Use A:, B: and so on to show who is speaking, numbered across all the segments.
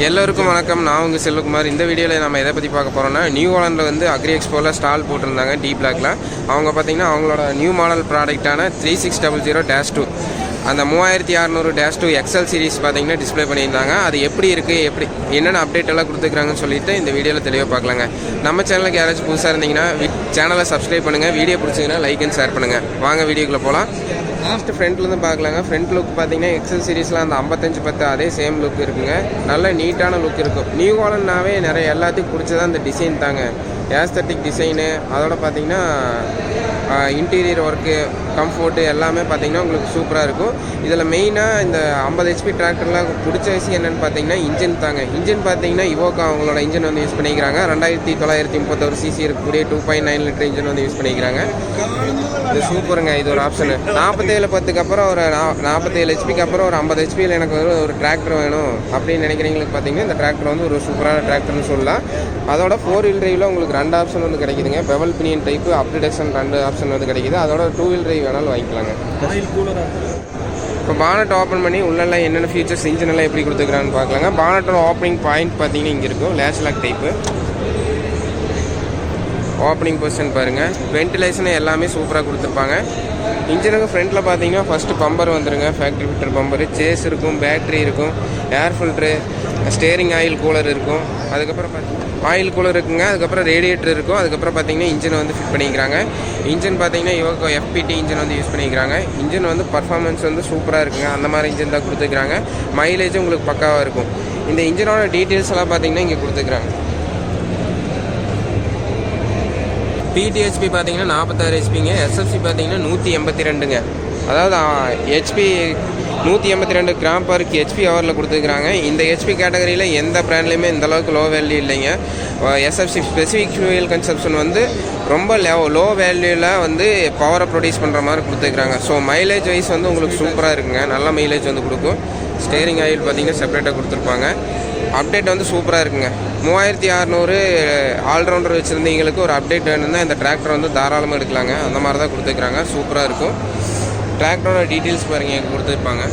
A: எல்லோருக்கும் வணக்கம். நான் உங்கள் செல்வகுமார். இந்த வீடியோவில் நம்ம எதை பற்றி பார்க்க போகிறோம்னா, நியூ ஹாலண்டில் வந்து அக்ரி எக்ஸ்போவில் ஸ்டால் போட்டிருந்தாங்க டி பிளாக்ல. அவங்க பார்த்திங்கன்னா அவங்களோட நியூ மாடல் ப்ராடக்டான 3600-2 அந்த 3600-2 எக்ஸல் சீரிஸ் பார்த்திங்கன்னா டிஸ்பிளே பண்ணியிருந்தாங்க. அது எப்படி இருக்குது, என்னென்ன அப்டேட் எல்லாம் கொடுத்துருக்காங்கன்னு சொல்லிட்டு இந்த வீடியோவில் தெளிவாக பார்க்கலாங்க. நம்ம சேனலுக்கு யாராச்சும் புதுசாக இருந்தீங்கன்னா சேனலை சப்ஸ்கிரைப் பண்ணுங்கள். வீடியோ பிடிச்சிங்கன்னா லைக் அண்ட் ஷேர் பண்ணுங்கள். வாங்க வீடியோக்குள்ளே போகலாம். ஃபஸ்ட்டு ஃப்ரண்ட்லேருந்து பார்க்கலாங்க. ஃப்ரண்ட் லுக் பார்த்தீங்கன்னா எக்ஸல் சீரிஸில் அந்த 5510 அதே சேம் லுக் இருக்குங்க. நல்ல நீட்டான லுக் இருக்கும். நியூ ஹாலண்ட்னாவே நிறைய எல்லாத்துக்கும் பிடிச்சதான் அந்த டிசைன் தாங்க. ஏஸ்தட்டிக் டிசைனு, அதோட பார்த்தீங்கன்னா இன்டீரியர் ஒர்க்கு, கம்ஃபோர்ட்டு எல்லாமே பார்த்தீங்கன்னா உங்களுக்கு சூப்பராக இருக்கும். இதில் மெயினாக இந்த 50 HP டிராக்டர்லாம் பிடிச்ச விஷயம் என்னென்னு பார்த்தீங்கன்னா இன்ஜின் தாங்க. இன்ஜின் பார்த்தீங்கன்னா இவோக்கா அவங்களோட இன்ஜின் வந்து யூஸ் பண்ணிக்கிறாங்க. 2931 cc இருக்கக்கூடிய 2.9 லிட்டர் இன்ஜின் வந்து யூஸ் பண்ணிக்கிறாங்க. இது சூப்பருங்க. இது ஒரு ஆப்ஷனு. 4710க்கு அப்புறம் ஒரு 47 HPக்கு அப்புறம் ஒரு 50 HPயில் எனக்கு ஒரு டிராக்டர் வேணும் அப்படின்னு நினைக்கிறீங்களுக்கு பார்த்தீங்கன்னா இந்த டிராக்டர் வந்து ஒரு சூப்பரான டிராக்டர்னு சொல்லலாம். அதோட 4 வீல் டிரைவில் உங்களுக்கு 2 ஆப்ஷன் வந்து கிடைக்குதுங்க. Bevel pinion type, updation 2 option வந்து கிடைக்குது. அதோட 2 வீல் டிரைவ் வேணாலும் வாங்கிக்கலாங்க. இப்போ பானட் ஓப்பன் பண்ணி உள்ளெல்லாம் என்னென்ன ஃபீச்சர்ஸ், இன்ஜின் எல்லாம் எப்படி கொடுத்துக்கிறான்னு பார்க்கலாங்க. பானட்டோட ஓப்பனிங் பாயிண்ட் பார்த்தீங்கன்னா இங்கே இருக்கும். Latch lock type. Opening position பாருங்கள். வென்டிலேஷன் எல்லாமே சூப்பராக கொடுத்துருப்பாங்க. இன்ஜினுக்கு ஃப்ரண்ட்டில் பார்த்தீங்கன்னா ஃபஸ்ட்டு பம்பர் வந்துடுங்க. ஃபேக்ட்ரி ஃபிட்டர் பம்பரு, சேஸ் இருக்கும், பேட்ரி இருக்கும், air filter, steering oil cooler இருக்கும். அதுக்கப்புறம் ஆயில் கூலர் இருக்குங்க. அதுக்கப்புறம் ரேடியேட்டர் இருக்கும். அதுக்கப்புறம் பார்த்தீங்கன்னா இன்ஜின் வந்து ஃபிட் பண்ணிக்கிறாங்க. இன்ஜின் பார்த்தீங்கன்னா இவங்க FPT இன்ஜின் வந்து யூஸ் பண்ணிக்கிறாங்க. இன்ஜின் வந்து பர்ஃபார்மன்ஸ் வந்து சூப்பராக இருக்குங்க. அந்த மாதிரி இன்ஜின் தான் கொடுத்துக்கிறாங்க. மைலேஜும் உங்களுக்கு பக்காவாக இருக்கும். இந்த இன்ஜினோட டீட்டெயில்ஸ் எல்லாம் பார்த்தீங்கன்னா இங்கே கொடுத்துக்கிறாங்க. PTHP பார்த்தீங்கன்னா 46 HPங்க. SFC பார்த்தீங்கன்னா 182ங்க. அதாவது HP 182 கிராம்/HP ஹவரில் கொடுத்துருக்குறாங்க. இந்த HP கேட்டகரியில் எந்த பிராண்ட்லேயுமே இந்த அளவுக்கு லோ வேல்யூ இல்லைங்க. SFC ஸ்பெசிஃபிக் ஃபியூயல் கன்சப்ஷன் வந்து ரொம்ப லோ வேல்யூவில் வந்து பவரை ப்ரொடியூஸ் பண்ணுற மாதிரி கொடுத்துருக்குறாங்க. ஸோ மைலேஜ் வைஸ் வந்து உங்களுக்கு சூப்பராக இருக்குங்க. நல்ல மைலேஜ் வந்து கொடுக்கும். ஸ்டேரிங் ஆயில் பார்த்தீங்கன்னா செப்பரேட்டாக கொடுத்துருப்பாங்க. அப்டேட் வந்து சூப்பராக இருக்குங்க. 3600 ஆல்ரவுண்டர் வச்சுருந்தீங்களுக்கு ஒரு அப்டேட் வேணும்னா இந்த டிராக்டர் வந்து தாராளமாக எடுக்கலாங்க. அந்த மாதிரி தான் கொடுத்துருக்குறாங்க. சூப்பராக இருக்கும். டிராக்டரோட டீட்டெயில்ஸ் பாருங்க இங்கே கொடுத்துருப்பாங்க.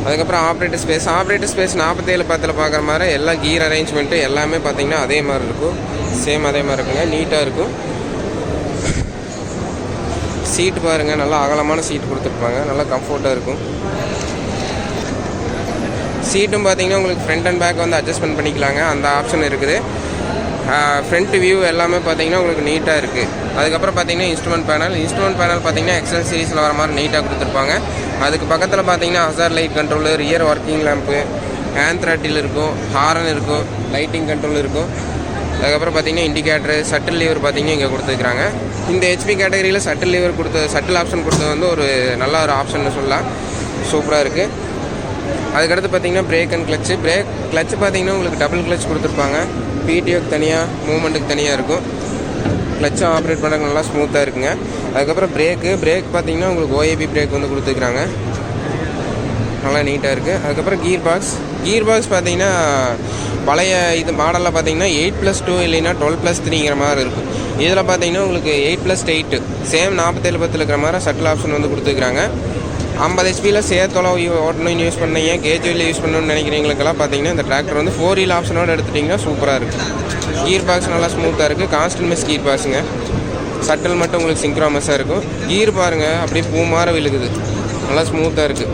A: அதுக்கப்புறம் ஆப்ரேட்டர் ஸ்பேஸ் 4710 பார்க்குற மாதிரி எல்லா கீர் அரேஞ்ச்மெண்ட்டு எல்லாமே பார்த்தீங்கன்னா அதே மாதிரி இருக்கும். சேம் அதே மாதிரி இருக்குங்க. நீட்டாக இருக்கும். சீட்டு பாருங்கள், நல்லா அகலமான சீட் கொடுத்துருப்பாங்க. நல்லா கம்ஃபர்ட்டாக இருக்கும். சீட்டும் பார்த்தீங்கன்னா உங்களுக்கு ஃப்ரண்ட் அண்ட் பேக் வந்து அட்ஜஸ்ட்மெண்ட் பண்ணிக்கலாங்க. அந்த ஆப்ஷன் இருக்குது. ஃப்ரண்ட் வியூ எல்லாமே பார்த்தீங்கன்னா உங்களுக்கு நீட்டாக இருக்குது. அதுக்கப்புறம் பார்த்தீங்கன்னா இன்ஸ்ட்ருமெண்ட் பேனல் பார்த்தீங்கன்னா எக்ஸல் சீரிஸில் வர மாதிரி நீட்டாக கொடுத்துருப்பாங்க. அதுக்கு பக்கத்தில் பார்த்தீங்கன்னா hazard light control, rear working lamp, hand throttle இருக்கும், ஹாரன் இருக்கும், லைட்டிங் கண்ட்ரோல் இருக்கும். அதுக்கப்புறம் பார்த்தீங்கன்னா இண்டிகேட்டரு, சட்டில் லீவர் பார்த்தீங்கன்னா இங்கே கொடுத்துருக்குறாங்க. இந்த HP கேட்டகரியில் சட்டில் ஆப்ஷன் கொடுத்தது வந்து ஒரு நல்ல ஒரு ஆப்ஷன் சொல்லலாம். சூப்பராக இருக்குது. அதுக்கடுத்து பார்த்தீங்கன்னா பிரேக் அண்ட் கிளச்சு பார்த்தீங்கன்னா உங்களுக்கு டபுள் கிளச் கொடுத்துருப்பாங்க. PTOக்கு தனியாக, மூவ்மெண்ட்டுக்கு தனியாக இருக்கும். கிளச்சும் ஆப்ரேட் பண்ணுறது நல்லா ஸ்மூத்தாக இருக்குங்க. அதுக்கப்புறம் பிரேக் பார்த்தீங்கன்னா உங்களுக்கு OAB பிரேக் வந்து கொடுத்துருக்குறாங்க. நல்லா நீட்டாக இருக்குது. அதுக்கப்புறம் கீர் பாக்ஸ் பார்த்தீங்கன்னா பழைய இது மாடலில் பார்த்தீங்கன்னா 8+2 இல்லைன்னா 12+3ங்கிற மாதிரி இருக்கும். இதில் பார்த்தீங்கன்னா உங்களுக்கு 8+8 சேம் 4710 இருக்கிற மாதிரி சட்டில் ஆப்ஷன் வந்து கொடுத்துருக்குறாங்க. 50 HPயில் சேர்த்தளவு ஓட்டணும் யூஸ் பண்ணீங்க, கேஜுவலில் யூஸ் பண்ணணும்னு நினைக்கிறீங்களுக்கெல்லாம் பார்த்தீங்கன்னா இந்த டிராக்டர் வந்து 4 வீல் ஆப்ஷனோடு எடுத்துட்டிங்கன்னா சூப்பராக இருக்குது. கீர் பாக்ஸ் நல்லா ஸ்மூத்தாக இருக்குது. கான்ஸ்டன்ட் மிஸ் கீர் பாக்ஸுங்க. சட்டில் மட்டும் உங்களுக்கு சிங்க்ரோமஸாக இருக்கும். கீர் பாருங்கள் அப்படியே பூ மாற விழுகுது. நல்லா ஸ்மூத்தாக இருக்குது.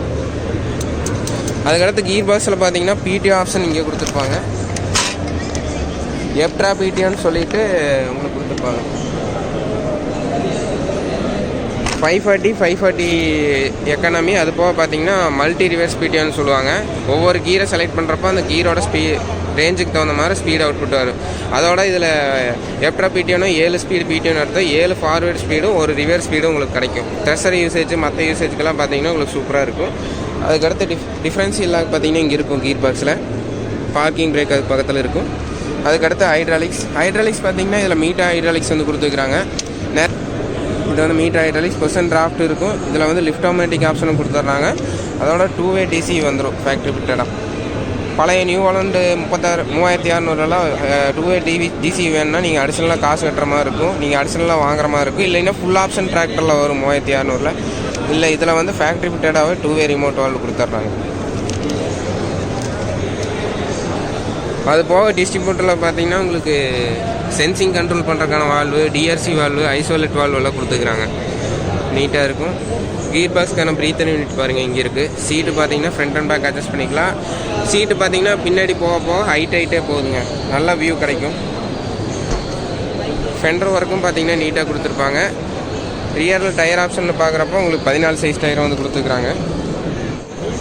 A: அதுக்கடுத்து கீர் பாக்ஸில் பார்த்தீங்கன்னா PTO ஆப்ஷன் இங்கே கொடுத்துருப்பாங்க. எப்ட்ரா PTOன்னு சொல்லிட்டு உங்களுக்கு கொடுத்துருப்பாங்க. 540 எக்கானமி. அது போக பார்த்தீங்கன்னா மல்டி ரிவர்ஸ் PTOன்னு சொல்லுவாங்க. ஒவ்வொரு கீரை செலக்ட் பண்ணுறப்போ அந்த கீரோட ரேஞ்சுக்கு தகுந்த மாதிரி ஸ்பீட் அவுட்புட் வரும். அதோட இதில் எப்ட்ரா PTOன்னா 7 ஸ்பீடு PTOன்னு அர்த்தம். 7 ஃபார்வேர்டு ஸ்பீடும் ஒரு ரிவர்ஸ் ஸ்பீடும் உங்களுக்கு கிடைக்கும். த்ரெஷர் யூசேஜ் மற்ற யூசேஜுக்கெல்லாம் பார்த்தீங்கன்னா உங்களுக்கு சூப்பராக இருக்கும். அதுக்கடுத்து டிஃப்ரென்ஷியலாக பார்த்தீங்கன்னா இங்கே இருக்கும். கீர் பாக்ஸில் பார்க்கிங் பிரேக் அது பக்கத்தில் இருக்கும். அதுக்கடுத்து ஹைட்ராலிக்ஸ் பார்த்தீங்கன்னா இதில் மீட்டர் ஹைட்ராலிக்ஸ் வந்து கொடுத்துருக்குறாங்க. இது வந்து மீட்டர் ஹைட்ராலிக்ஸ் % டிராஃப்ட் இருக்கும். இதில் வந்து லிஃப்ட் ஆட்டோமேட்டிக் ஆப்ஷனும் கொடுத்துட்றாங்க. அதோட 2-way DC வந்துடும் ஃபேக்ட்ரி ஃபிட்டடாக. பழைய நியூ ஹாலண்ட் 3600 2-way DC வேணும்னா நீங்கள் அடிஷனலாக காசு கட்டுற மாதிரி இருக்கும். நீங்கள் அடிஷனலாக வாங்குற மாதிரி இருக்கும். இல்லைன்னா ஃபுல் ஆப்ஷன் டிராக்டரில் வரும் 3600. இல்லை இதில் வந்து ஃபேக்ட்ரி ஃபிட்டடாகவே 2-வே ரிமோட் வால்வு கொடுத்துட்றாங்க. அது போக டிஸ்ட்ரிபியூட்டரில் பார்த்தீங்கன்னா உங்களுக்கு சென்சிங் கண்ட்ரோல் பண்ணுறதுக்கான valve, TRC valve, isolate valve எல்லாம் கொடுத்துக்கிறாங்க. நீட்டாக இருக்கும். கீர் பாக்ஸ்க்கான ப்ரீத்தர் யூனிட் பாருங்கள் இங்கே இருக்குது. சீட்டு பார்த்தீங்கன்னா ஃப்ரண்ட் அண்ட் பேக் அட்ஜஸ்ட் பண்ணிக்கலாம். சீட்டு பார்த்தீங்கன்னா பின்னாடி போக போக ஹைட்டே போகுதுங்க, நல்லா வியூ கிடைக்கும். ஃபெண்டர் ஒர்க்கும் பார்த்தீங்கன்னா நீட்டாக கொடுத்துருப்பாங்க. ரியரில் டயர் ஆப்ஷனில் பார்க்குறப்போ உங்களுக்கு 14 சைஸ் டயரை வந்து கொடுத்துருக்குறாங்க.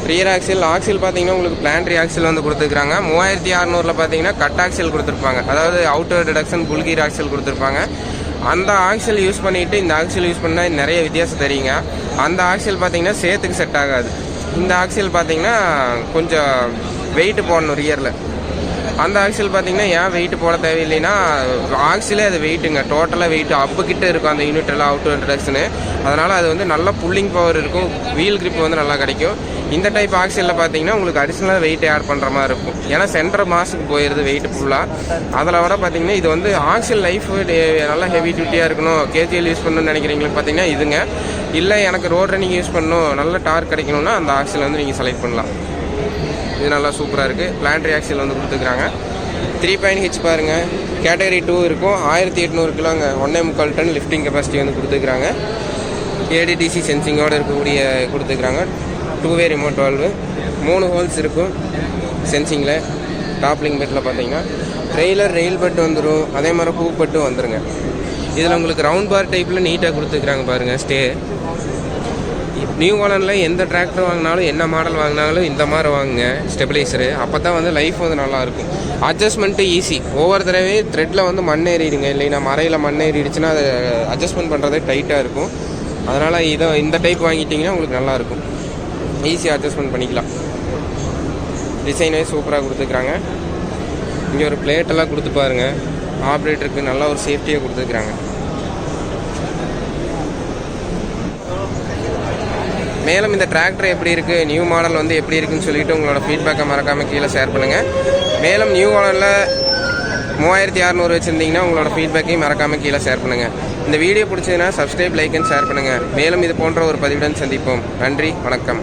A: ரியர் ஆக்சில் பார்த்தீங்கன்னா உங்களுக்கு பிளான்ட்ரி ஆக்சில் வந்து கொடுத்துருக்காங்க. 3600 பார்த்தீங்கன்னா கட் ஆக்சில் கொடுத்துருப்பாங்க. அதாவது அவுட்டர் டிடக்ஷன் புல்கீர் ஆக்சில் கொடுத்துருப்பாங்க. அந்த ஆக்சில் யூஸ் பண்ணிவிட்டு இந்த ஆக்சில் யூஸ் பண்ணால் நிறைய வித்தியாசம் தெரியுங்க. அந்த ஆக்சில் பார்த்தீங்கன்னா சேத்துக்கு செட் ஆகாது. இந்த ஆக்சில் பார்த்தீங்கன்னா கொஞ்சம் வெயிட்டு போடணும் ரியரில். அந்த ஆக்சில் பார்த்தீங்கன்னா ஏன் வெயிட் போட தேவையில்லைன்னா ஆக்சிலே அது வெயிட்டுங்க, டோட்டலாக வெயிட் அப்புக்கிட்ட இருக்கும் அந்த யூனிட் எல்லாம் அவுட் இன்ட்ரடக்ஷனு. அதனால் அது வந்து நல்ல புல்லிங் பவர் இருக்கும், வீல் கிரிப் வந்து நல்லா கிடைக்கும். இந்த டைப் ஆக்சிலில் பார்த்தீங்கன்னா உங்களுக்கு அடிஷ்னலாக வெயிட் ஆட் பண்ணுற மாதிரி இருக்கும். ஏன்னா சென்டர் மாஸுக்கு போயிடுது வெயிட் ஃபுல்லாக. அதில் விட பார்த்தீங்கன்னா இது வந்து ஆக்சில் லைஃப் நல்லா ஹெவி டியூட்டியாக இருக்கணும், கேஜிஎல் யூஸ் பண்ணணும்னு நினைக்கிறீங்களுக்கு பார்த்தீங்கன்னா இதுங்க. இல்லை எனக்கு ரோட் ரன்னிங் யூஸ் பண்ணணும், நல்ல டார்க் கிடைக்கணும்னா அந்த ஆக்சில் வந்து நீங்கள் செலக்ட் பண்ணலாம். இது நல்லா சூப்பராக இருக்குது. பிளான்ட்ரி ஆக்சில் வந்து கொடுத்துருக்குறாங்க. 3.H பாருங்கள், கேட்டகரி 2 இருக்கும். 1800 கிலோங்க, 1.25 டன் லிஃப்டிங் கெப்பாசிட்டி வந்து கொடுத்துருக்குறாங்க. ஏடிடிசி சென்சிங்கோடு இருக்கக்கூடிய கொடுத்துருக்குறாங்க. 2-வே ரிமோட் வால்வு, 3 ஹோல்ஸ் இருக்கும் சென்சிங்கில். டாப்லிங் பெட்டில் பார்த்தீங்கன்னா ட்ரெய்லர் ரெயில் பெட் வந்துடும், அதே மாதிரி ஹூக் பெட்டும் வந்துடுங்க. இதில் உங்களுக்கு ரவுண்ட் பார் டைப்பில் நீட்டாக கொடுத்துருக்குறாங்க பாருங்கள் ஸ்டே. நியூ ஹாலண்டில் எந்த டிராக்டர் வாங்கினாலும் என்ன மாடல் வாங்கினாலும் இந்த மாதிரி வாங்குங்க ஸ்டெபிலைசரு. அப்போ தான் வந்து லைஃப் வந்து நல்லாயிருக்கும். Adjustment easy. ஒவ்வொரு தடவை த்ரெட்டில் வந்து மண் ஏறிடுங்க, இல்லைன்னா மறையில் மண் ஏறிடுச்சுன்னா அதை அட்ஜஸ்ட்மெண்ட் பண்ணுறதே டைட்டாக இருக்கும். அதனால் இந்த டைப் வாங்கிட்டிங்கன்னா உங்களுக்கு நல்லாயிருக்கும், ஈஸியாக அட்ஜஸ்ட்மெண்ட் பண்ணிக்கலாம். டிசைனே சூப்பராக கொடுத்துருக்குறாங்க. இங்கே ஒரு பிளேட்டெல்லாம் கொடுத்து பாருங்கள், ஆப்ரேட்டருக்கு நல்லா ஒரு சேஃப்டியாக கொடுத்துருக்குறாங்க. மேலும் இந்த டிராக்டர் எப்படி இருக்குது, நியூ மாடல் வந்து எப்படி இருக்குன்னு சொல்லிவிட்டு உங்களோட ஃபீட்பேக்கை மறக்காமல் கீழே ஷேர் பண்ணுங்கள். மேலும் நியூ மாடலில் 3600 வச்சுருந்தீங்கன்னா உங்களோட ஃபீட்பேக்கையும் மறக்காமல் கீழே ஷேர் பண்ணுங்கள். இந்த வீடியோ பிடிச்சதுன்னா சப்ஸ்கிரைப், லைக் அண்ட் ஷேர் பண்ணுங்கள். மேலும் இது போன்ற ஒரு பதிவுடன் சந்திப்போம். நன்றி, வணக்கம்.